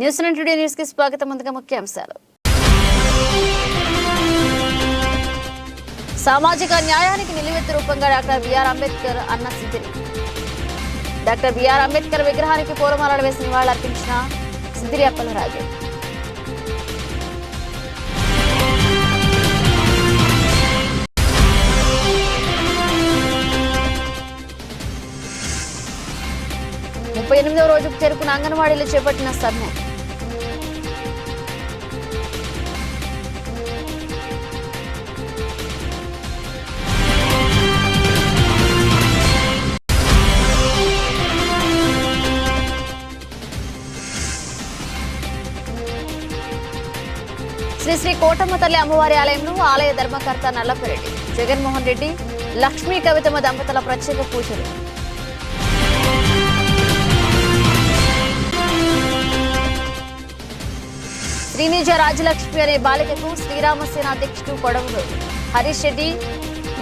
News today news కి స్వాగతం. ముందుగా ముఖ్యాంశాలు. సామాజిక న్యాయానికి నిలువెత్తు రూపంగా డాక్టర్ బిఆర్ అంబేద్కర్ అన్న సిద్దిరి. డాక్టర్ బిఆర్ అంబేద్కర్ విగ్రహానికి పూలమాలలు వేసి నివాళులర్పించిన సిద్దిరి అప్పలరాజు. ముప్పై 38వ రోజుకు చేరుకున్న అంగన్వాడీలు చేపట్టిన సమ్మె. శ్రీ కోటమ్మ తల్లి అమ్మవారి ఆలయంలో ఆలయ ధర్మకర్త నల్లపరెడ్డి జగన్మోహన్ రెడ్డి, లక్ష్మీ కవితమ్మ దంపతుల ప్రత్యేక పూజలు. శ్రీనిజ రాజలక్ష్మి అనే బాలికకు శ్రీరామసేన అధ్యక్షుడు కొడవలు హరీష్ రెడ్డి,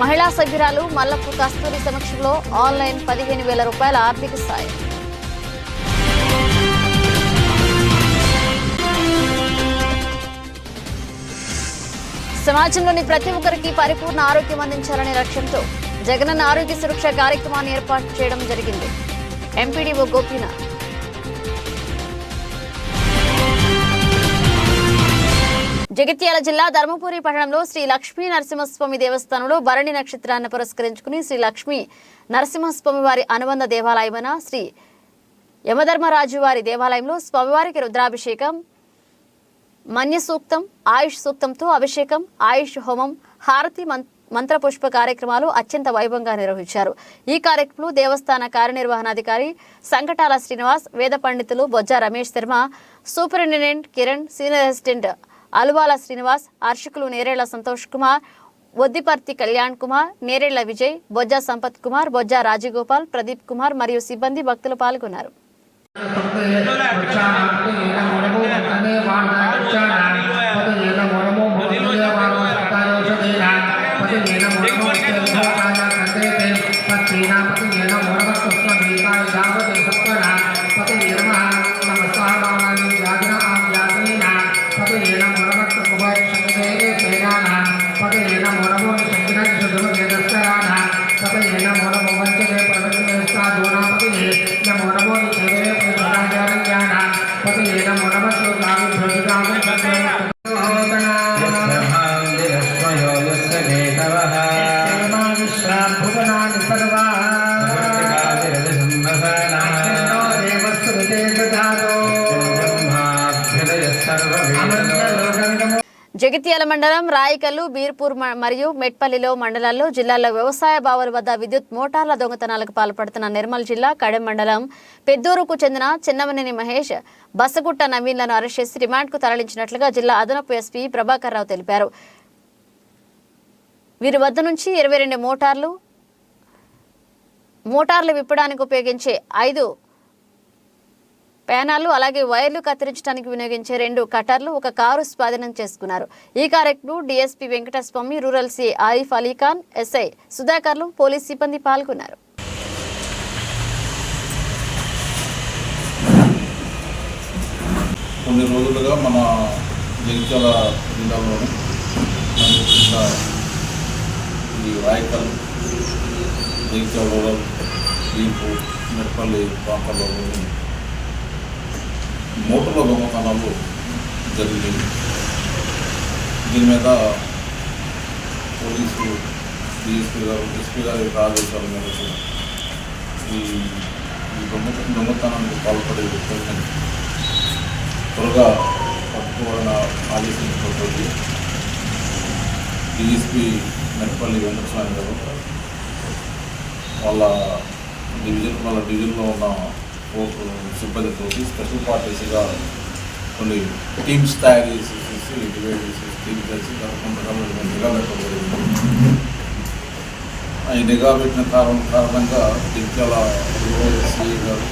మహిళా సభ్యురాలు మల్లపు కస్తూరి సమక్షంలో ఆన్లైన్ 15,000 రూపాయల ఆర్థిక సాయం. సమాజంలోని ప్రతి ఒక్కరికి పరిపూర్ణ ఆరోగ్యం అందించాలనే లక్ష్యంతో జగనన్న ఆరోగ్య సురక్ష కార్యక్రమాన్ని ఏర్పాటు చేయడం జరిగింది. ఎంపీడీఓ గోపీనాథ్. జగిత్యాల జిల్లా ధర్మపురి పట్టణంలో శ్రీ లక్ష్మీ నరసింహస్వామి దేవస్థానంలో భరణి నక్షత్రాన్ని పురస్కరించుకుని శ్రీ లక్ష్మీ నరసింహస్వామి వారి అనుబంధ దేవాలయమైన శ్రీ యమధర్మరాజు వారి దేవాలయంలో స్వామివారికి రుద్రాభిషేకం, మన్య సూక్తం, ఆయుష్ సూక్తంతో అభిషేకం, ఆయుష్ హోమం, హారతి, మంత్రపుష్ప కార్యక్రమాలు అత్యంత వైభవంగా నిర్వహించారు. ఈ కార్యక్రమంలో దేవస్థాన కార్యనిర్వహణాధికారి సంకటాల శ్రీనివాస్, వేద పండితులు Bojja Ramesh Sharma, superintendent Kiran, senior assistant Aluvala Srinivas, అర్చకులు నేరేళ్ల సంతోష్ కుమార్, వద్దిపర్తి కళ్యాణ్ కుమార్, నేరేళ్ల విజయ్, బొజ్జ సంపత్ కుమార్, బొజ్జ రాజగోపాల్, ప్రదీప్ కుమార్ మరియు సిబ్బంది భక్తులు పాల్గొన్నారు. జగిత్యాల మండలం రాయికల్లు, బీర్పూర్ మరియు మెట్పల్లిలో మండలాల్లో జిల్లాలో వ్యవసాయ బావుల వద్ద విద్యుత్ మోటార్ల దొంగతనాలకు పాల్పడుతున్న నిర్మల్ జిల్లా కడెం మండలం పెద్దూరుకు చెందిన చిన్నమనేని మహేష్, బసగుట్ట నవీన్లను అరెస్ట్ చేసి రిమాండ్కు తరలించినట్లుగా జిల్లా అదనపు ఎస్పీ ప్రభాకర్ రావు తెలిపారు. వీరి వద్ద నుంచి 22 మోటార్లు విప్పడానికి ఉపయోగించే 5 ప్యానాలు, అలాగే వైర్లు కత్తిరించడానికి వినియోగించే 2 కట్టర్లు, ఒక కారు స్వాధీనం చేసుకున్నారు. ఈ కార్యక్రమంలో DSP Venkataswamy, rural C Arif Alikhan, SI సుధాకర్లు, పోలీస్ సిబ్బంది పాల్గొన్నారు. కొన్ని రోజులుగా మన జగిత్యాల జిల్లాలోని ఈ రాయకల్, జగిత్యాల రూరల్, బీర్పూర్, మెట్పల్లి ప్రాంతాల్లో మోటార్ల దొంగతనాలు జరిగింది. దీని మీద పోలీసు డిఎస్పీ గారు, ఎస్పీ గారి ఆదేశాల మేరకు ఈ దొంగతనానికి పాల్పడే వ్యక్తులను త్వరగా పట్టుకోవాలని ఆదేశించడంతో డిఎస్పీ మెట్పల్లి వెంకటస్వామి గారు వాళ్ళ డివిజన్లో ఉన్న సిబ్బందితో స్పెషల్ పార్టీస్గా కొన్ని టీమ్స్ తయారు చేసేసి డివైడ్ చేసేసి టీమ్స్ కలిసి కొంతకాలం నిఘా పెట్టబడింది. ఈ నిఘా పెట్టిన కారణంగా జగిత్యాల రూరల్ సిఐ గారు,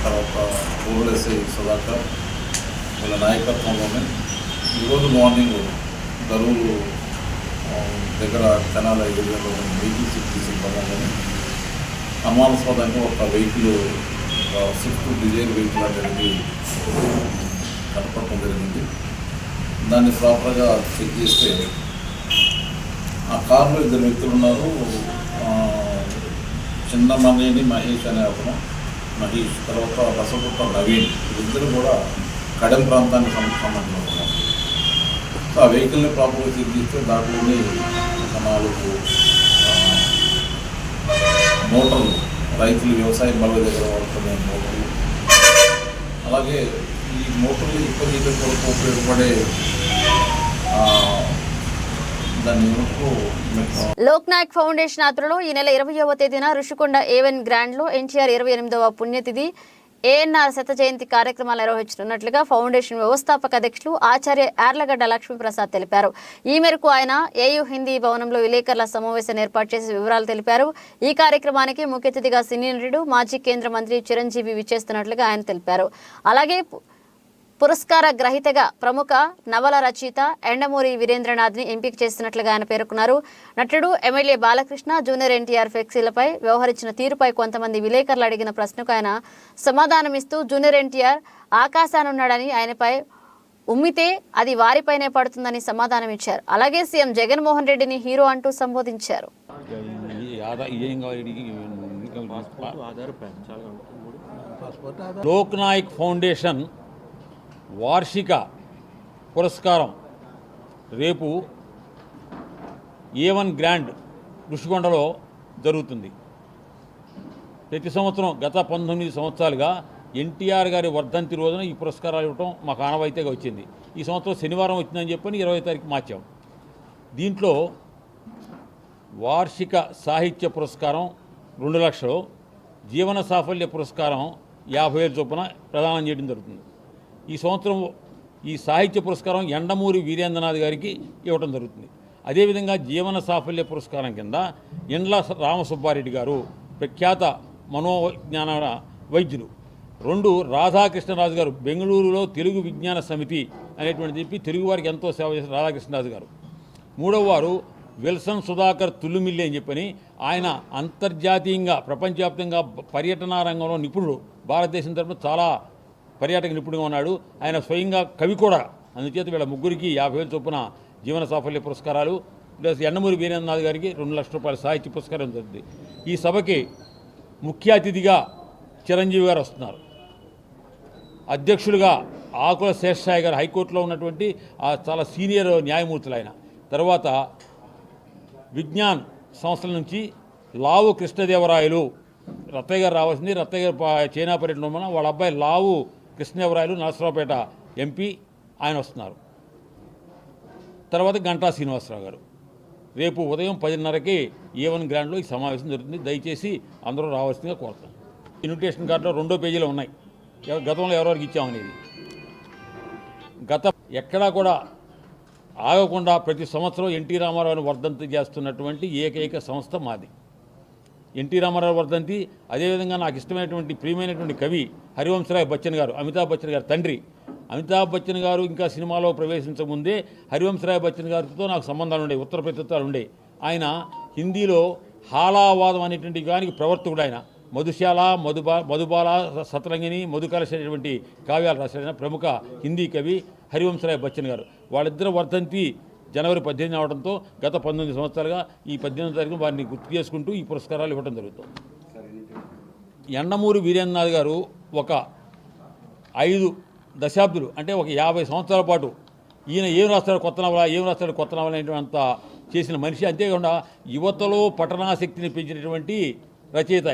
తర్వాత రూరల్ ఎస్ఐ సుధాకర్ వీళ్ళ నాయకత్వంలోనే ఈరోజు మార్నింగ్ దరువులు దగ్గర తెనాల ఎదురుగా వెహికల్ షిఫ్ట్ చేసిన క్రమంలోనే అనుమానాస్పదంగా ఒక వెహికల్ స్విఫ్ట్ డిజైర్ వెహికల్ అనేది కనపడటం జరిగింది. దాన్ని ప్రాపర్గా చెక్ చేస్తే ఆ కారులో ఇద్దరు వ్యక్తులు ఉన్నారు. చిన్న మనేని మహేష్ అనే అతను, మహేష్ తర్వాత రసగుట్ట నవీన్, ఇద్దరు కూడా కడెం ప్రాంతానికి సంబంధించిన ఉన్నారు. సో ఆ వెహికల్ని ప్రాపర్గా చెక్ చేస్తే దాంట్లోని ఒక 4 మోటార్లు, రైతులు వ్యవసాయం బల దగ్గర వాడుతున్న మోటార్లు, అలాగే ఈ మోటార్లు ఇప్పటికీ కొరకు ఉపయోగపడే లోక్ నాయక్ ఫౌండేషన్ ఆధ్వర్యంలో ఈ నెల 20వ తేదీన ఋషికొండ ఏవెన్ గ్రాండ్ లో ఎన్టీఆర్ 28వ పుణ్యతిథి ఏఎన్ఆర్ శత జయంతి కార్యక్రమాలు నిర్వహించనున్నట్లుగా ఫౌండేషన్ వ్యవస్థాపక అధ్యక్షులు ఆచార్య యార్లగడ్డ లక్ష్మీప్రసాద్ తెలిపారు. ఈ మేరకు ఆయన ఏయూ హిందీ భవనంలో విలేకరుల సమావేశాన్ని ఏర్పాటు చేసి వివరాలు తెలిపారు. ఈ కార్యక్రమానికి ముఖ్య అతిథిగా సినీ నటుడు మాజీ కేంద్ర మంత్రి చిరంజీవి విచ్చేస్తున్నట్లుగా ఆయన తెలిపారు. అలాగే పురస్కార గ్రహీతగా ప్రముఖ నవల రచయిత ఎండమూరి వీరేంద్రనాథ్ని ఎంపిక చేస్తున్నట్లుగా ఆయన పేర్కొన్నారు. నటుడు ఎమ్మెల్యే బాలకృష్ణ జూనియర్ ఎన్టీఆర్ ఫ్లెక్సీలపై వ్యవహరించిన తీరుపై కొంతమంది విలేకరులు అడిగిన ప్రశ్నకు ఆయన సమాధానమిస్తూ జూనియర్ ఎన్టీఆర్ ఆకాశానున్నాడని, ఆయనపై ఉమ్మితే అది వారిపైనే పడుతుందని సమాధానమిచ్చారు. అలాగే సీఎం జగన్మోహన్ రెడ్డిని హీరో అంటూ సంబోధించారు. లోక్ నాయక్ ఫౌండేషన్ వార్షిక పురస్కారం రేపు A1 గ్రాండ్ ఋషికొండలో జరుగుతుంది. ప్రతి సంవత్సరం గత 19 సంవత్సరాలుగా ఎన్టీఆర్ గారి వర్ధంతి రోజున ఈ పురస్కారాలు ఇవ్వటం మాకు ఆనవాయితీగా వచ్చింది. ఈ సంవత్సరం శనివారం వచ్చిందని చెప్పని 20వ తారీఖు మార్చాం. దీంట్లో వార్షిక సాహిత్య పురస్కారం 2 లక్షలు, జీవన సాఫల్య పురస్కారం 50,000 చొప్పున ప్రదానం చేయడం జరుగుతుంది. ఈ సంవత్సరం ఈ సాహిత్య పురస్కారం ఎండమూరి వీరేంద్రనాథ్ గారికి ఇవ్వడం జరుగుతుంది. అదేవిధంగా జీవన సాఫల్య పురస్కారం కింద ఇండ్ల రామసుబ్బారెడ్డి గారు ప్రఖ్యాత మనోవిజ్ఞాన వైద్యులు, 2 రాధాకృష్ణరాజు గారు బెంగళూరులో తెలుగు విజ్ఞాన సమితి అనేటువంటి చెప్పి తెలుగువారికి ఎంతో సేవ చేసిన రాధాకృష్ణరాజు గారు, 3వ వారు విల్సన్ సుధాకర్ తుల్లుమిల్లి అని చెప్పని ఆయన అంతర్జాతీయంగా ప్రపంచవ్యాప్తంగా పర్యటన రంగంలో నిపుణుడు, భారతదేశం తరఫున చాలా పర్యాటక నిపుణుడిగా ఉన్నాడు. ఆయన స్వయంగా కవి కూడా. అందుచేత వీళ్ళ ముగ్గురికి 50,000 చొప్పున జీవన సాఫల్య పురస్కారాలు, ప్లస్ ఎండమూరి వీరేంద్రనాథ్ గారికి 2 లక్షల రూపాయల సాహిత్య పురస్కారం జరుగుతుంది. ఈ సభకి ముఖ్య అతిథిగా చిరంజీవి గారు వస్తున్నారు. అధ్యక్షులుగా ఆకుల శేషాయి గారు, హైకోర్టులో ఉన్నటువంటి చాలా సీనియర్ న్యాయమూర్తులు ఆయన. తర్వాత విజ్ఞాన్ సంస్థల నుంచి లావు కృష్ణదేవరాయలు, రత్తయ్య గారు రావాల్సింది. రత్తయ్య గారు చైనా పర్యటన వలన వాళ్ళ అబ్బాయి లావు కృష్ణదేవరాయలు నరసరావుపేట ఎంపీ, ఆయన వస్తున్నారు. తర్వాత గంటా శ్రీనివాసరావు గారు. రేపు ఉదయం 10:30కి A1 గ్రాండ్లో ఈ సమావేశం జరుగుతుంది. దయచేసి అందరూ రావాల్సిందిగా కోరుతాం. ఇన్విటేషన్ కార్డులో 2వ పేజీలో ఉన్నాయి గతంలో ఎవరెవరికి ఇచ్చామనేది. ఎక్కడా కూడా ఆగకుండా ప్రతి సంవత్సరం ఎన్టీ రామారావుని వర్ధంతి చేస్తున్నటువంటి ఏకైక సంస్థ మాది. ఎన్టీ రామారావు వర్ధంతి, అదేవిధంగా నాకు ఇష్టమైనటువంటి ప్రియమైనటువంటి కవి హరివంశరాయ్ బచ్చన్ గారు, అమితాబ్ బచ్చన్ గారి తండ్రి. అమితాబ్ బచ్చన్ గారు ఇంకా సినిమాలో ప్రవేశించకముందే హరివంశరాయ్ బచ్చన్ గారితో నాకు సంబంధాలు ఉండేవి, ఉత్తర ప్రత్యుత్తరాలు ఉండేవి. ఆయన హిందీలో హాలావాదం అనేటువంటి దానికి ప్రవర్తకుడు. ఆయన మధుశాల, మధుబాల, సతరంగిణి, మధుకలశ అనేటువంటి కావ్యాలు రాశారైన ప్రముఖ హిందీ కవి హరివంశరాయ్ బచ్చన్ గారు. వాళ్ళిద్దరు వర్ధంతి జనవరి 18 అవడంతో గత 19 సంవత్సరాలుగా ఈ 18వ తారీఖున వారిని గుర్తు చేసుకుంటూ ఈ పురస్కారాలు ఇవ్వడం జరుగుతుంది. ఎండమూరి వీరేంద్రనాథ్ గారు ఒక 5 దశాబ్దులు అంటే ఒక 50 సంవత్సరాల పాటు ఈయన ఏం రాస్తాడు కొత్త నవల అనేటువంటి చేసిన మనిషి. అంతేకాకుండా యువతలో పఠనాశక్తిని పెంచినటువంటి రచయిత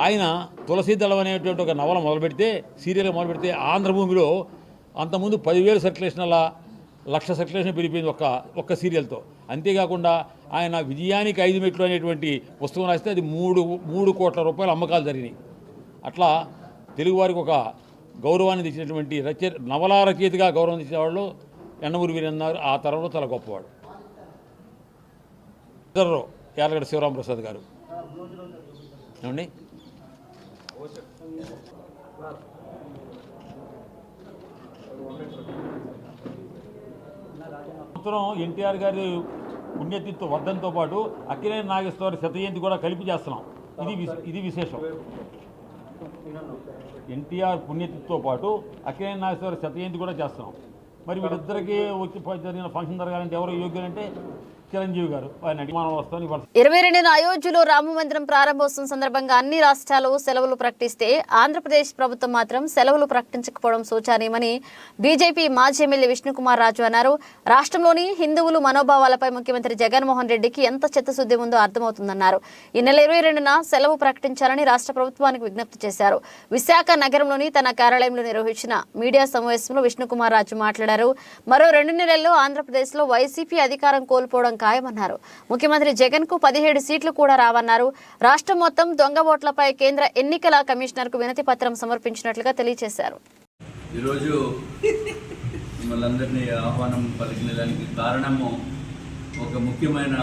ఆయన తులసి దళం అనేటువంటి ఒక నవల మొదలుపెడితే, సీరియల్ మొదలుపెడితే ఆంధ్రభూమిలో అంతకుముందు 10,000 సర్క్యులేషన్ అలా 1,00,000 సర్క్యులేషన్ పెరిగిపోయింది ఒక్క సీరియల్తో. అంతేకాకుండా ఆయన విజయానికి 5 మెట్లు అనేటువంటి పుస్తకం రాస్తే అది 3 కోట్ల రూపాయల అమ్మకాలు జరిగినాయి. అట్లా తెలుగువారికి ఒక గౌరవాన్ని తెచ్చినటువంటి నవలా రచయితగా గౌరవం తెచ్చిన వాళ్ళు ఎండమూరి వీరేంద్రనాథ్. ఆ తరంలో చాలా గొప్పవాడు. ఇద్దరు యార్లగడ్డ శివరామప్రసాద్ గారు ఏమండి. సంవత్సరం ఎన్టీఆర్ గారి పుణ్యతిథి వర్ధంతో పాటు అక్కినేని నాగేశ్వరరావు శత జయంతి కూడా కలిపి చేస్తున్నాం. ఇది విశేషం. ఎన్టీఆర్ పుణ్యతిథితో పాటు అక్కినేని నాగేశ్వర శత జయంతి కూడా చేస్తున్నాం. మరి వీళ్ళిద్దరికీ వచ్చి జరిగిన ఫంక్షన్ జరగాలంటే ఎవరు యోగ్యులంటే చిరంజీవి గారు. ఆయన అభిమానం వస్తాను. 22న అయోధ్యలో రామ మందిరం ప్రారంభోత్సవం సందర్భంగా అన్ని రాష్ట్రాలు సెలవులు ప్రకటిస్తే ఆంధ్రప్రదేశ్ ప్రభుత్వం మాత్రం సెలవులు ప్రకటించకపోవడం శోచనీయమని బీజేపీ మాజీ ఎమ్మెల్యే విష్ణుకుమార్ రాజు అన్నారు. రాష్ట్రంలోని హిందువులు మనోభావాలపై ముఖ్యమంత్రి జగన్మోహన్ రెడ్డికి ఎంత చిత్తశుద్ధి ఉందో అర్థమవుతుందన్నారు. ఈ నెల 22న సెలవు ప్రకటించాలని రాష్ట్ర ప్రభుత్వానికి విజ్ఞప్తి చేశారు. విశాఖ నగరంలోని తన కార్యాలయంలో నిర్వహించిన మీడియా సమావేశంలో విష్ణుకుమార్ రాజు మాట్లాడారు. మరో 2 నెలల్లో ఆంధ్రప్రదేశ్లో వైసీపీ అధికారం కోల్పోవడం ఖాయమన్నారు. ముఖ్యమంత్రి జగన్ కు 17 సీట్లు కూడా రావన్నారు. రాష్ట్రం మొత్తం దొంగ ఓట్లపై కేంద్ర ఎన్నికల కమిషనర్ కు వినతి పత్రం సమర్పించినట్లుగా తెలియజేశారు. ఈరోజు మిమ్మల్ని ఆహ్వానం పలికిన దానికి కారణము ఒక ముఖ్యమైన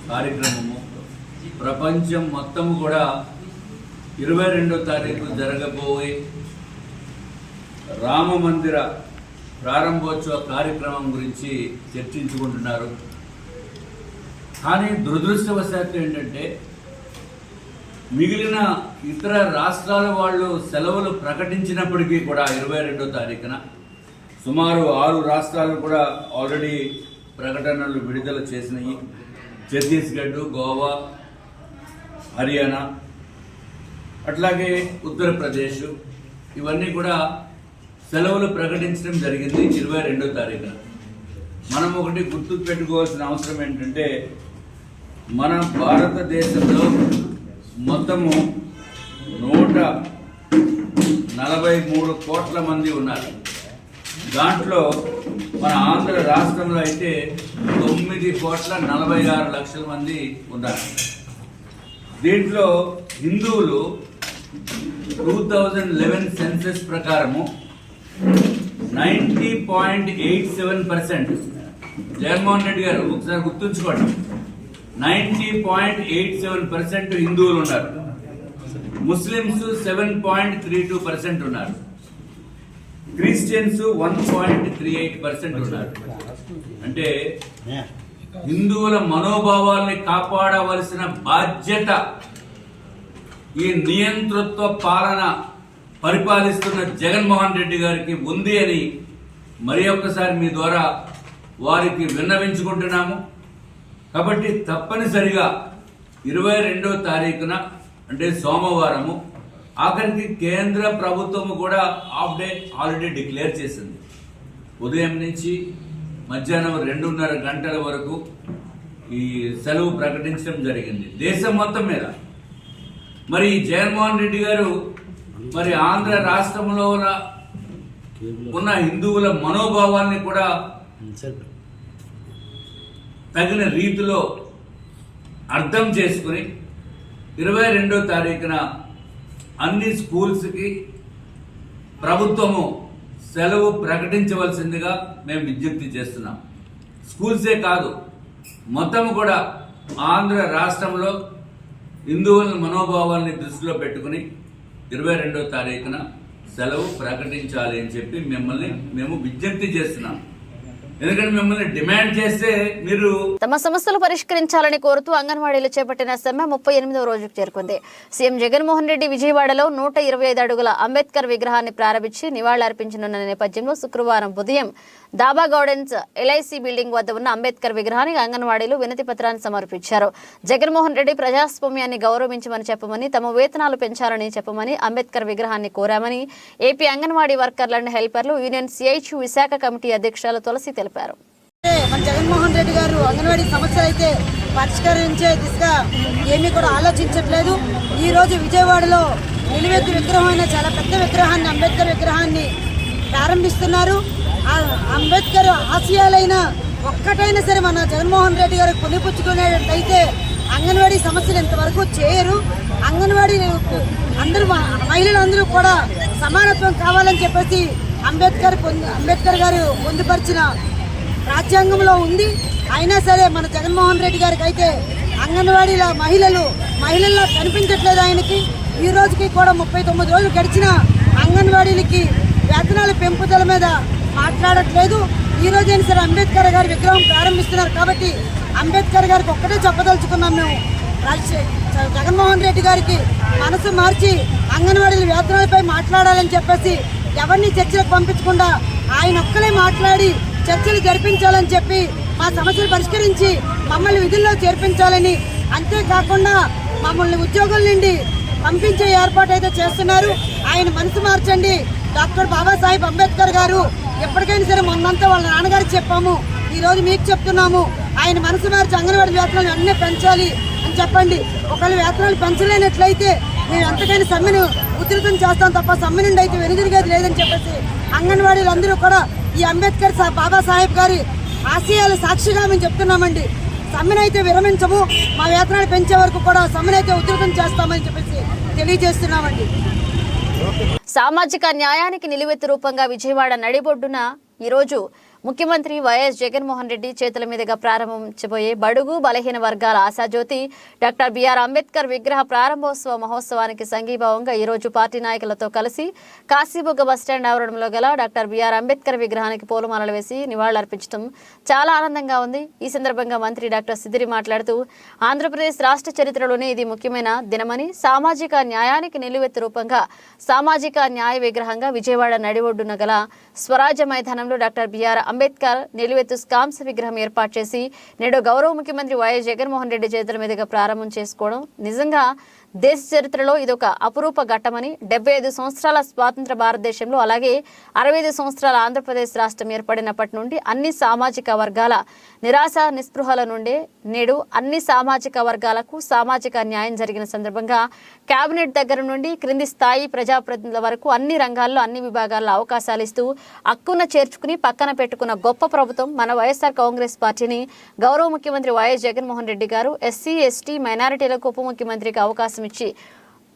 కార్యక్రమము. ప్రపంచం మొత్తం కూడా 22వ తారీఖు జరగబోయే రామ మందిర ప్రారంభోత్సవ కార్యక్రమం గురించి చర్చించుకుంటున్నారు. కానీ దురదృష్టవశాత్తు ఏంటంటే మిగిలిన ఇతర రాష్ట్రాల వాళ్ళు సెలవులు ప్రకటించినప్పటికీ కూడా 22వ తారీఖున సుమారు 6 రాష్ట్రాలు కూడా ఆల్రెడీ ప్రకటనలు విడుదల చేసినాయి. ఛత్తీస్గఢ్, గోవా, హర్యానా, అట్లాగే ఉత్తరప్రదేశ్ ఇవన్నీ కూడా సెలవులు ప్రకటించడం జరిగింది 22వ తారీఖున. మనం ఒకటి గుర్తు పెట్టుకోవాల్సిన అవసరం ఏంటంటే మన భారతదేశంలో మొత్తము 143 కోట్ల మంది ఉన్నారు. దాంట్లో మన ఆంధ్ర రాష్ట్రంలో అయితే 9,46,00,000 మంది ఉన్నారు. దీంట్లో హిందువులు 2011 సెన్సస్ ప్రకారము 90.87%. జగన్మోహన్ రెడ్డి గారు ఒకసారి గుర్తుంచుకోండి, 90.87% హిందువులు ఉన్నారు. ముస్లిమ్స్ 7.32% ఉన్నారు. క్రిస్టియన్స్ 1.38% ఉన్నారు. అంటే హిందువుల మనోభావాల్ని కాపాడవలసిన బాధ్యత ఈ నియంతృత్వ పాలన పరిపాలిస్తున్న జగన్మోహన్ రెడ్డి గారికి ఉంది అని మరి ఒక్కసారి మీ ద్వారా వారికి విన్నవించుకుంటున్నాము. కాబట్టి తప్పనిసరిగా 22వ తారీఖున అంటే సోమవారము ఆఖరికి కేంద్ర ప్రభుత్వము కూడా హాఫ్ డే హాలిడే డిక్లేర్ చేసింది. ఉదయం నుంచి మధ్యాహ్నం 2:30 గంటల వరకు ఈ సెలవు ప్రకటించడం జరిగింది దేశం మొత్తం మీద. మరి జగన్మోహన్ రెడ్డి గారు మరి ఆంధ్ర రాష్ట్రంలో ఉన్న హిందువుల మనోభావాల్ని కూడా తగిన రీతిలో అర్థం చేసుకుని 22వ తారీఖున అన్ని స్కూల్స్కి ప్రభుత్వము సెలవు ప్రకటించవలసిందిగా మేము విజ్ఞప్తి చేస్తున్నాం. స్కూల్సే కాదు, మొత్తం కూడా ఆంధ్ర రాష్ట్రంలో హిందువుల మనోభావాల్ని దృష్టిలో పెట్టుకుని 22వ తారీఖున సెలవు ప్రకటించాలి అని చెప్పి మేము విజ్ఞప్తి చేస్తున్నాం. ఎందుకంటే మిమ్మల్ని డిమాండ్ చేస్తే మీరు తమ సమస్యలు పరిష్కరించాలని కోరుతూ అంగన్వాడీలు చేపట్టిన సమ్మె 38వ రోజుకు చేరుకుంది. సీఎం జగన్మోహన్ రెడ్డి విజయవాడలో 125 అడుగుల అంబేద్కర్ విగ్రహాన్ని ప్రారంభించి నివాళులర్పించనున్న నేపథ్యంలో శుక్రవారం ఉదయం దాబా గార్డెన్స్ ఎల్ఐసి బిల్డింగ్ వద్ద ఉన్న అంబేద్కర్ విగ్రహానికి అంగన్వాడీలు వినతి పత్రాన్ని సమర్పించారు. జగన్మోహన్ రెడ్డి ప్రజాస్వామ్యాన్ని గౌరవించమని చెప్పమని, తమ వేతనాలు పెంచాలని చెప్పమని అంబేద్కర్ విగ్రహాన్ని కోరామని ఏపీ అంగన్వాడీ వర్కర్లు అండ్ హెల్పర్లు యూనియన్ సిఐచు విశాఖ కమిటీ అధ్యక్షులు తులసి తెలిపారు. మన జగన్మోహన్ రెడ్డి గారు అంగన్వాడీ సమస్యలు అయితే పరిష్కరించే దిశగా ఏమీ కూడా ఆలోచించట్లేదు. ఈ రోజు విజయవాడలో నిలువెత్తు విగ్రహమైన చాలా పెద్ద విగ్రహాన్ని, అంబేద్కర్ విగ్రహాన్ని ప్రారంభిస్తున్నారు. అంబేద్కర్ ఆశయాలైన ఒక్కటైనా సరే మన జగన్మోహన్ రెడ్డి గారు కొనిపుచ్చుకునేటైతే అంగన్వాడీ సమస్యలు ఇంతవరకు చేయరు. అంగన్వాడీ అందరూ మహిళలందరూ కూడా సమానత్వం కావాలని చెప్పేసి అంబేద్కర్ గారు పొందుపరిచిన రాజ్యాంగంలో ఉంది. అయినా సరే మన జగన్మోహన్ రెడ్డి గారికి అయితే అంగన్వాడీల మహిళల్లో కనిపించట్లేదు. ఆయనకి ఈ రోజుకి కూడా 39 రోజులు గడిచిన అంగన్వాడీలకి వేతనాల పెంపుదల మీద మాట్లాడట్లేదు. ఈ రోజైనా సరే అంబేద్కర్ గారి విగ్రహం ప్రారంభిస్తున్నారు కాబట్టి అంబేద్కర్ గారికి ఒక్కటే చెప్పదలుచుకున్నాం మేము. జగన్మోహన్ రెడ్డి గారికి మనసు మార్చి అంగన్వాడీల వేతనాలపై మాట్లాడాలని చెప్పేసి ఎవరిని చర్చలకు పంపించకుండా ఆయన ఒక్కలే మాట్లాడి చర్చలు జరిపించాలని చెప్పి మా సమస్యలు పరిష్కరించి మమ్మల్ని విధుల్లో చేర్పించాలని, అంతేకాకుండా మమ్మల్ని ఉద్యోగుల నుండి పంపించే ఏర్పాటు అయితే చేస్తున్నారు. ఆయన మనసు మార్చండి. డాక్టర్ బాబాసాహెబ్ అంబేద్కర్ గారు ఎప్పటికైనా సరే మొన్నంతా వాళ్ళ నాన్నగారికి చెప్పాము, ఈరోజు మీకు చెప్తున్నాము, ఆయన మనసు మార్చి అంగన్వాడీ వేతనాలు అన్నీ పెంచాలి అని చెప్పండి. ఒకవేళ వేతనాలు పెంచలేనట్లయితే మేము ఎంతకైనా సమ్మెను ఉధృతం చేస్తాం తప్ప సమ్మె నుండి అయితే వెనుదిరిగేది లేదని చెప్పేసి అంగన్వాడీలు అందరూ కూడా ఈ అంబేద్కర్ బాబాసాహెబ్ గారి ఆశయాలు సాక్షిగా మేము చెప్తున్నామండి. సమ్మెనైతే విరమించము, మా వేతనాలు పెంచే వరకు కూడా సమ్మెనైతే ఉధృతం చేస్తామని చెప్పేసి తెలియజేస్తున్నామండి. సామాజిక న్యాయానికి నిలువెత్తు రూపంగా విజయవాడ నడిబొడ్డున ఈరోజు ముఖ్యమంత్రి వైఎస్ జగన్మోహన్ రెడ్డి చేతుల మీదుగా ప్రారంభించబోయే బడుగు బలహీన వర్గాల ఆశాజ్యోతి డాక్టర్ బిఆర్ అంబేద్కర్ విగ్రహ ప్రారంభోత్సవ మహోత్సవానికి సంఘీభావంగా ఈరోజు పార్టీ నాయకులతో కలిసి కాశీబుగ్గ బస్టాండ్ ఆవరణంలో గల డాక్టర్ బిఆర్ అంబేద్కర్ విగ్రహానికి పూలమాలలు వేసి నివాళులర్పించడం చాలా ఆనందంగా ఉంది. ఈ సందర్భంగా మంత్రి డాక్టర్ సిద్దిరి మాట్లాడుతూ ఆంధ్రప్రదేశ్ రాష్ట్ర చరిత్రలోనే ఇది ముఖ్యమైన దినమని, సామాజిక న్యాయానికి నిలువెత్తు రూపంగా సామాజిక న్యాయ విగ్రహంగా విజయవాడ నడిబొడ్డున గల స్వరాజ్య మైదానంలో డాక్టర్ బిఆర్ అంబేద్కర్ నిలువెత్తు కాంస్య విగ్రహం ఏర్పాటు చేసి నేడు గౌరవ ముఖ్యమంత్రి వైఎస్ జగన్మోహన్ రెడ్డి చేతుల మీదుగా ప్రారంభం చేసుకోవడం నిజంగా దేశ చరిత్రలో ఇదొక అపురూప ఘట్టమని, 75 సంవత్సరాల స్వాతంత్ర భారతదేశంలో అలాగే 65 సంవత్సరాల ఆంధ్రప్రదేశ్ రాష్ట్రం ఏర్పడినప్పటి నుండి అన్ని సామాజిక వర్గాల నిరాశ నిస్పృహల నుండి నేడు అన్ని సామాజిక వర్గాలకు సామాజిక న్యాయం జరిగిన సందర్భంగా కేబినెట్ దగ్గర నుండి క్రింది స్థాయి ప్రజాప్రతినిధుల వరకు అన్ని రంగాల్లో అన్ని విభాగాల్లో అవకాశాలు ఇస్తూ హక్కున చేర్చుకుని పక్కన పెట్టుకున్న గొప్ప ప్రభుత్వం మన వైఎస్ఆర్ కాంగ్రెస్ పార్టీని గౌరవ ముఖ్యమంత్రి వైఎస్ జగన్మోహన్ రెడ్డి గారు ఎస్సీ ఎస్టీ మైనారిటీలకు ఉప ముఖ్యమంత్రికి అవకాశం ఇచ్చి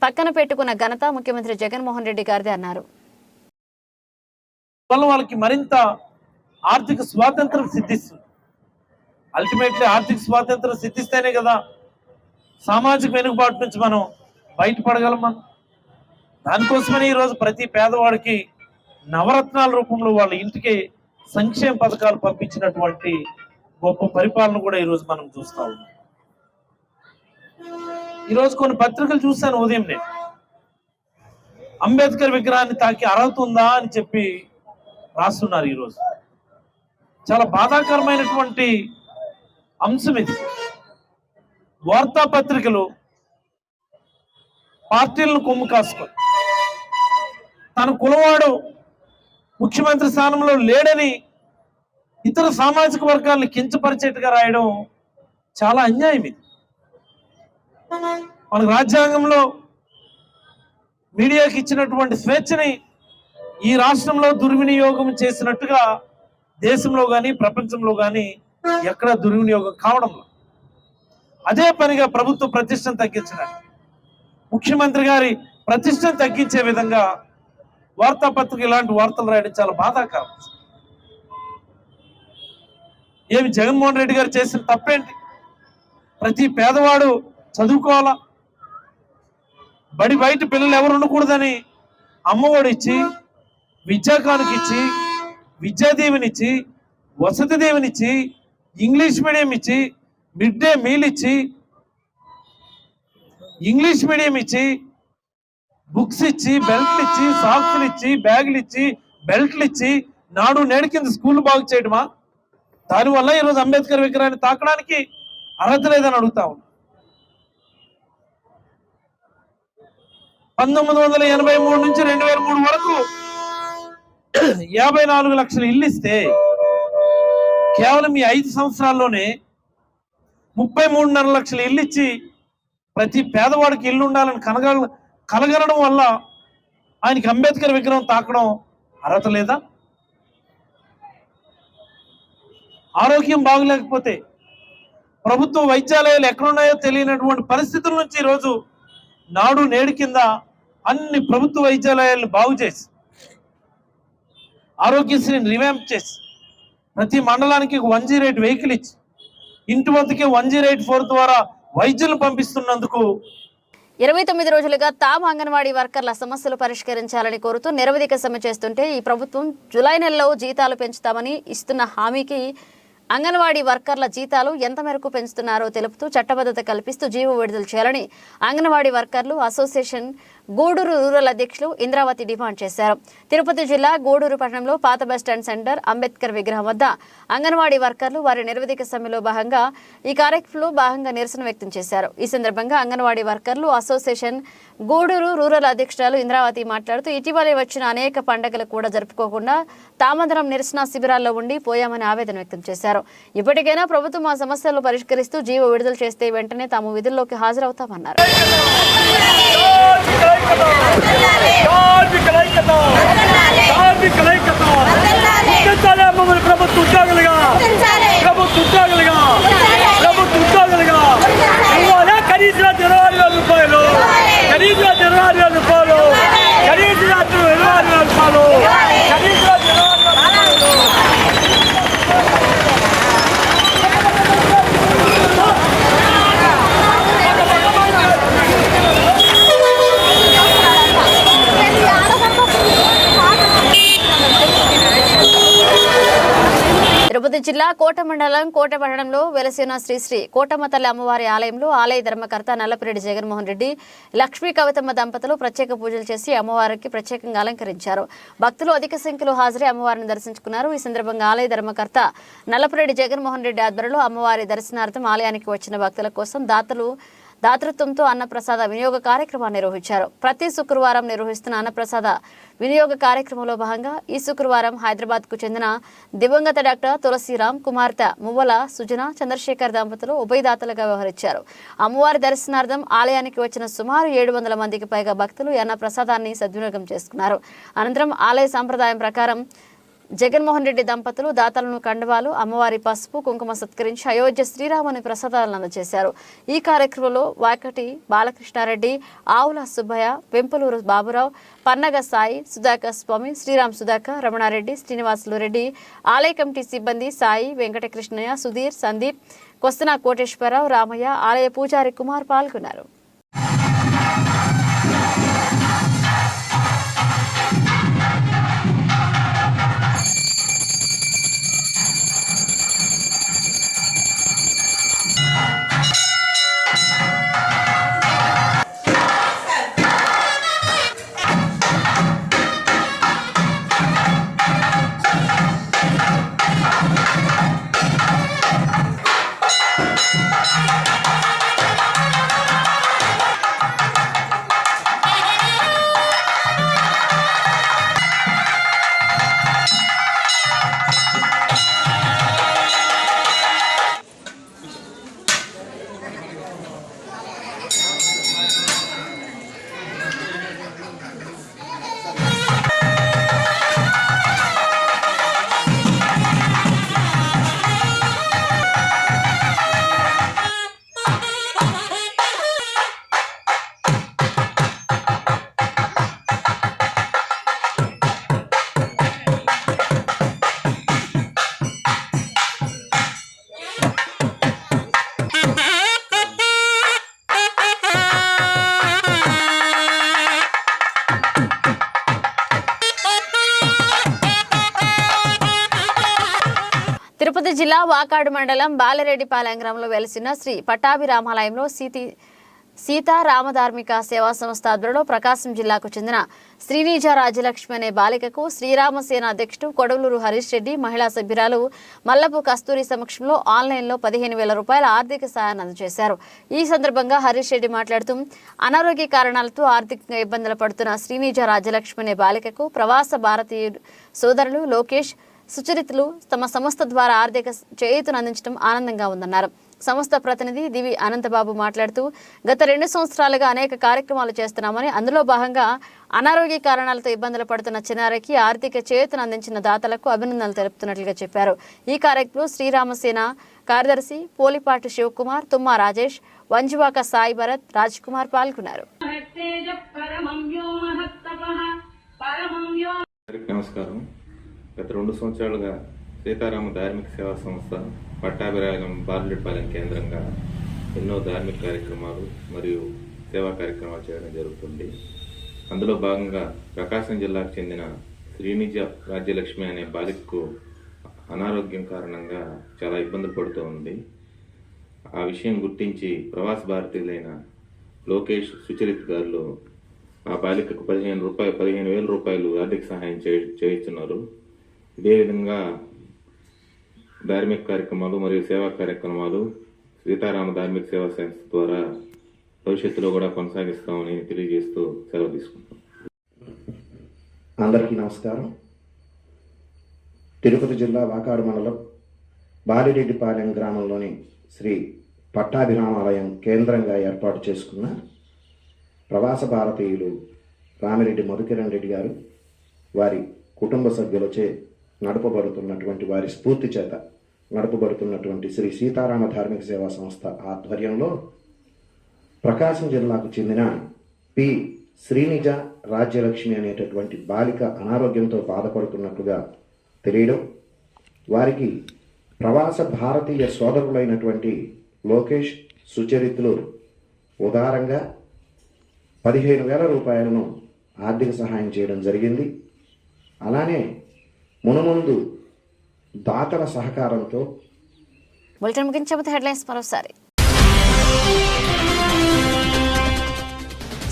పక్కన పెట్టుకున్న ఘనత ముఖ్యమంత్రి జగన్మోహన్ రెడ్డి గారిది అన్నారు. వాళ్ళకి మరింత ఆర్థిక స్వాతంత్రం సిద్ధిస్తుంది. అల్టిమేట్లీ ఆర్థిక స్వాతంత్రం సిద్ధిస్తేనే కదా సామాజిక వెనుకబాటు నుంచి మనం బయటపడగలం. మనం దానికోసమని ఈరోజు ప్రతి పేదవాడికి నవరత్నాల రూపంలో వాళ్ళ ఇంటికి సంక్షేమ పథకాలు పంపించినటువంటి గొప్ప పరిపాలన కూడా ఈరోజు మనం చూస్తా ఉన్నాం. ఈరోజు కొన్ని పత్రికలు చూశాను ఉదయం, నేను అంబేద్కర్ విగ్రహాన్ని తాకి అర్హత ఉందా అని చెప్పి రాస్తున్నారు. ఈరోజు చాలా బాధాకరమైనటువంటి అంశం ఇది. వార్తాపత్రికలు పార్టీలను కొమ్ము కాసుకొని తన కులవాడు ముఖ్యమంత్రి స్థానంలో లేడని ఇతర సామాజిక వర్గాలను కించపరిచేట్టుగా రాయడం చాలా అన్యాయం. ఇది మన రాజ్యాంగంలో మీడియాకి ఇచ్చినటువంటి స్వేచ్ఛని ఈ రాష్ట్రంలో దుర్వినియోగం చేసినట్టుగా దేశంలో కానీ ప్రపంచంలో కానీ ఎక్కడ దుర్వినియోగం కావడంలో అదే పనిగా ప్రభుత్వ ప్రతిష్టను తగ్గించడానికి, ముఖ్యమంత్రి గారి ప్రతిష్టను తగ్గించే విధంగా వార్తాపత్రిక ఇలాంటి వార్తలు రాయడం చాలా బాధాకరం. ఏమి జగన్మోహన్ రెడ్డి గారు చేసిన తప్పేంటి? ప్రతి పేదవాడు చదువుకోవాలా, బయట పిల్లలు ఎవరు ఉండకూడదని అమ్మఒడి ఇచ్చి, విద్యాకానుకి ఇచ్చి, విద్యాదీవెనిచ్చి, వసతి దీవెనిచ్చి, ఇంగ్లీష్ మీడియం ఇచ్చి, మిడ్ డే మీల్ ఇచ్చి, ఇంగ్లీష్ మీడియం ఇచ్చి, బుక్స్ ఇచ్చి, బెల్ట్లు ఇచ్చి, సాక్స్లు ఇచ్చి, బ్యాగులు ఇచ్చి, బెల్ట్లు ఇచ్చి, నాడు నేడు కింద స్కూల్ బాగు చేయడమా? దానివల్ల ఈరోజు అంబేద్కర్ విగ్రహాన్ని తాకడానికి అర్హత లేదని అడుగుతా ఉన్నా. 1983 నుంచి 2003 వరకు 54 లక్షల ఇల్లు ఇస్తే కేవలం ఈ 5 సంవత్సరాల్లోనే 33.5 లక్షల ఇల్లు ఇచ్చి ప్రతి పేదవాడికి ఇల్లు ఉండాలని కలగనడం వల్ల ఆయనకి అంబేద్కర్ విగ్రహం తాకడం అర్హత లేదా? ఆరోగ్యం బాగలేకపోతే ప్రభుత్వ వైద్యాలయాలు ఎక్కడున్నాయో తెలియనటువంటి పరిస్థితుల నుంచి ఈరోజు నాడు నేడు కింద అన్ని ప్రభుత్వ వైద్యాలయాలను బాగు చేసి, ఆరోగ్యశ్రీని రివ్యాంప్ చేసి, ప్రతి మండలానికి 108 వెహికల్ ఇచ్చి, ఇంటి వద్దకే 108 ద్వారా వైద్యులు పంపిస్తున్నందుకు 29 రోజులుగా తాము అంగన్వాడీ వర్కర్ల సమస్యలు పరిష్కరించాలని కోరుతూ నిరవధిక సమ్మె చేస్తుంటే ఈ ప్రభుత్వం జూలై నెలలో జీతాలు పెంచుతామని ఇస్తున్న హామీకి అంగన్వాడీ వర్కర్ల జీతాలు ఎంత మేరకు పెంచుతున్నారో తెలుపుతూ చట్టబద్ధత కల్పిస్తూ జీవో విడుదల చేయాలని అంగన్వాడీ వర్కర్లు అసోసియేషన్ గూడూరు రూరల్ అధ్యక్షులు ఇంద్రావతి డిమాండ్ చేశారు. తిరుపతి జిల్లా గూడూరు పట్టణంలో పాత బస్టాండ్ సెంటర్ అంబేద్కర్ విగ్రహం వద్ద అంగన్వాడీ వర్కర్లు వారి నిరవధిక సమ్మెలో భాగంగా ఈ కార్యక్రమంలో నిరసన వ్యక్తం చేశారు. ఈ సందర్భంగా అంగన్వాడీ వర్కర్లు అసోసియేషన్ గూడూరు రూరల్ అధ్యక్షురాలు ఇంద్రావతి మాట్లాడుతూ ఇటీవలే వచ్చిన అనేక పండుగలు కూడా జరుపుకోకుండా తామందరం నిరసన శిబిరాల్లో ఉండి పోయామని ఆవేదన వ్యక్తం చేశారు. ఇప్పటికైనా ప్రభుత్వం ఆ సమస్యలను పరిష్కరిస్తూ జీవో విడుదల చేస్తే వెంటనే తాము విధుల్లోకి హాజరవుతామన్నారు. తిరుపతి జిల్లా కోట మండలం కోట పట్టణంలో వెలసిన శ్రీ శ్రీ కోటమ్మ తల్లి అమ్మవారి ఆలయంలో ఆలయ ధర్మకర్త నల్లపురెడ్డి జగన్మోహన్ రెడ్డి లక్ష్మీ కవితమ్మ దంపతులు ప్రత్యేక పూజలు చేసి అమ్మవారికి ప్రత్యేకంగా అలంకరించారు. భక్తులు అధిక సంఖ్యలో హాజరై అమ్మవారిని దర్శించుకున్నారు. ఈ సందర్భంగా ఆలయ ధర్మకర్త నల్లపురెడ్డి జగన్మోహన్ రెడ్డి ఆధ్వర్యంలో అమ్మవారి దర్శనార్థం ఆలయానికి వచ్చిన భక్తుల కోసం దాతృత్వంతో అన్నప్రసాద వినియోగ కార్యక్రమాన్ని నిర్వహించారు. ప్రతి శుక్రవారం నిర్వహిస్తున్న అన్నప్రసాద వినియోగ కార్యక్రమంలో భాగంగా ఈ శుక్రవారం హైదరాబాద్ కు చెందిన దివంగత డాక్టర్ తులసిరామ్ కుమార్తె మువ్వల సుజన చంద్రశేఖర్ దంపతులు ఉభయదాతలుగా వ్యవహరించారు. అమ్మవారి దర్శనార్థం ఆలయానికి వచ్చిన సుమారు 700 మందికి పైగా భక్తులు ఈ అన్నప్రసాదాన్ని సద్వినియోగం చేసుకున్నారు. అనంతరం ఆలయ సంప్రదాయం ప్రకారం జగన్మోహన్ రెడ్డి దంపతులు దాతలను కండువాలు అమ్మవారి పసుపు కుంకుమ సత్కరించి అయోధ్య శ్రీరాముని ప్రసాదాలను అందజేశారు. ఈ కార్యక్రమంలో వాకటి బాలకృష్ణారెడ్డి, ఆవుల సుబ్బయ్య, వెంపులూరు బాబురావు, పన్నగ సాయి, సుధాకర్ స్వామి, శ్రీరామ్ సుధాకర్, రమణారెడ్డి, శ్రీనివాసులు రెడ్డి, ఆలయ కమిటీ సిబ్బంది సాయి, వెంకటకృష్ణయ్య, సుధీర్, సందీప్, కొస్తన కోటేశ్వరరావు, రామయ్య, ఆలయ పూజారి కుమార్ పాల్గొన్నారు. తిరుపతి జిల్లా వాకాడు మండలం బాలరెడ్డిపాలెం గ్రామంలో వెలిసిన శ్రీ పట్టాభిరామాలయంలో సీతారామధార్మిక సేవా సంస్థ ఆధ్వర్యంలో ప్రకాశం జిల్లాకు చెందిన శ్రీనిజ రాజలక్ష్మి అనే బాలికకు శ్రీరామసేన అధ్యక్షుడు కొడవలూరు హరీష్ రెడ్డి, మహిళా సభ్యురాలు మల్లపు కస్తూరి సమక్షంలో ఆన్లైన్లో 15,000 రూపాయల ఆర్థిక సాయాన్ని అందజేశారు. ఈ సందర్భంగా హరీష్ రెడ్డి మాట్లాడుతూ అనారోగ్య కారణాలతో ఆర్థికంగా ఇబ్బందులు పడుతున్న శ్రీనిజ రాజలక్ష్మి అనే బాలికకు ప్రవాస భారతీయుడు సోదరులు లోకేష్, సుచరితలు తమ సంస్థ ద్వారా ఆర్థిక చేయూతను అందించడం ఆనందంగా ఉందన్నారు. సంస్థ ప్రతినిధి దివి అనంతబాబు మాట్లాడుతూ గత 2 సంవత్సరాలుగా అనేక కార్యక్రమాలు చేస్తున్నామని, అందులో భాగంగా అనారోగ్య కారణాలతో ఇబ్బందులు పడుతున్న చిన్నారికి ఆర్థిక చేయూతను అందించిన దాతలకు అభినందనలు తెలుపుతున్నట్లుగా చెప్పారు. ఈ కార్యక్రమంలో శ్రీరామసేన కార్యదర్శి పోలిపాటి శివకుమార్, తుమ్మా రాజేష్, వంజువాక సాయి భరత్, రాజ్ కుమార్ పాల్గొన్నారు. నమస్కారం. గత 2 సంవత్సరాలుగా సీతారామ ధార్మిక సేవా సంస్థ పట్టాభిరాగం బాలరెడ్డిపాలెం కేంద్రంగా ఎన్నో ధార్మిక కార్యక్రమాలు మరియు సేవా కార్యక్రమాలు చేయడం జరుగుతుంది. అందులో భాగంగా ప్రకాశం జిల్లాకు చెందిన శ్రీనిజ రాజ్యలక్ష్మి అనే బాలికకు అనారోగ్యం కారణంగా చాలా ఇబ్బందులు పడుతూ ఉంది. ఆ విషయం గుర్తించి ప్రవాస భారతీయులైన లోకేష్, సుచరిత్ గారు ఆ బాలికకు 15,000 రూపాయలు ఆర్థిక సహాయం చేయిస్తున్నారు. ఇదే విధంగా ధార్మిక కార్యక్రమాలు మరియు సేవా కార్యక్రమాలు సీతారామ ధార్మిక సేవా సంస్థ ద్వారా భవిష్యత్తులో కూడా కొనసాగిస్తామని తెలియజేస్తూ సెలవు తీసుకుంటాం. అందరికీ నమస్కారం. తిరుపతి జిల్లా వాకాడు మండలం బాలిరెడ్డిపాలెం గ్రామంలోని శ్రీ పట్టాభిరామాలయం కేంద్రంగా ఏర్పాటు చేసుకున్న ప్రవాస భారతీయులు రామిరెడ్డి మధుకిరణ్ రెడ్డి గారు వారి కుటుంబ సభ్యులచే నడపబడుతున్నటువంటి, వారి స్ఫూర్తి చేత నడపబడుతున్నటువంటి శ్రీ సీతారామ ధార్మిక సేవా సంస్థ ఆధ్వర్యంలో ప్రకాశం జిల్లాకు చెందిన పి శ్రీనిజ రాజ్యలక్ష్మి అనేటటువంటి బాలిక అనారోగ్యంతో బాధపడుతున్నట్లుగా తెలియడం, వారికి ప్రవాస భారతీయ సోదరులైనటువంటి లోకేష్, సుచరిత్లు ఉదారంగా 15,000 రూపాయలను ఆర్థిక సహాయం చేయడం జరిగింది. అలానే మునుముందు దాతల సహకారంతో బులెటిన్ ముగించబోతే హెడ్లైన్స్ మరోసారి.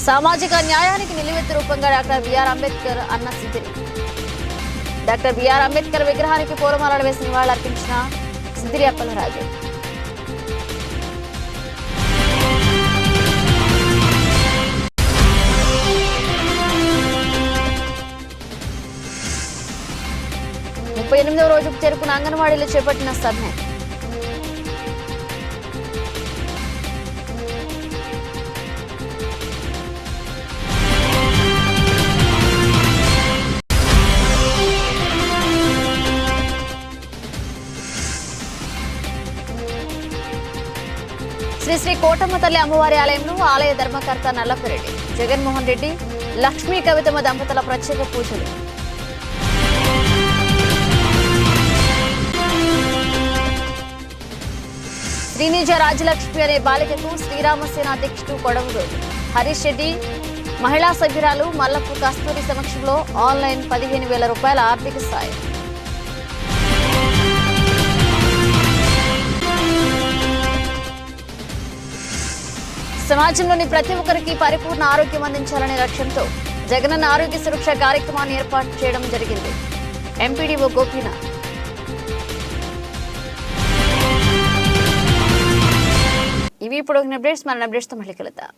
సామాజిక న్యాయానికి నిలువెత్తు రూపంగా డాక్టర్ బిఆర్ అంబేద్కర్ అన్న సిద్దిరి. డాక్టర్ బిఆర్ అంబేద్కర్ విగ్రహానికి పూలమాలలు వేసి నివాళులర్పించిన సిద్దిరి అప్పలరాజు. ముప్పై 38వ రోజుకు చేరుకున్న అంగన్వాడీలు చేపట్టిన సమ్మె. శ్రీ కోటమ్మ తల్లి అమ్మవారి ఆలయంలో ఆలయ ధర్మకర్త నల్లపరెడ్డి, జగన్మోహన్ రెడ్డి, లక్ష్మీ కవితమ్మ దంపతుల ప్రత్యేక పూజలు. శ్రీనిజ రాజ్యలక్ష్మి అనే బాలికకు శ్రీరామసేన అధ్యక్షుడు కొడవూరు హరీష్ రెడ్డి, మహిళా సభ్యురాలు మల్లపు కస్తూరి సమక్షంలో ఆన్లైన్ 15,000 రూపాయల ఆర్థిక సాయం. సమాజంలోని ప్రతి ఒక్కరికి పరిపూర్ణ ఆరోగ్యం అందించాలనే లక్ష్యంతో జగనన్న ఆరోగ్య సురక్ష కార్యక్రమాన్ని ఏర్పాటు చేయడం జరిగింది. ఎంపీడీఓ గోపీనాథ్. ఇవి ఇప్పుడు అప్డేట్స్. మన అప్డేట్స్తో మళ్ళీ కలుద్దాం.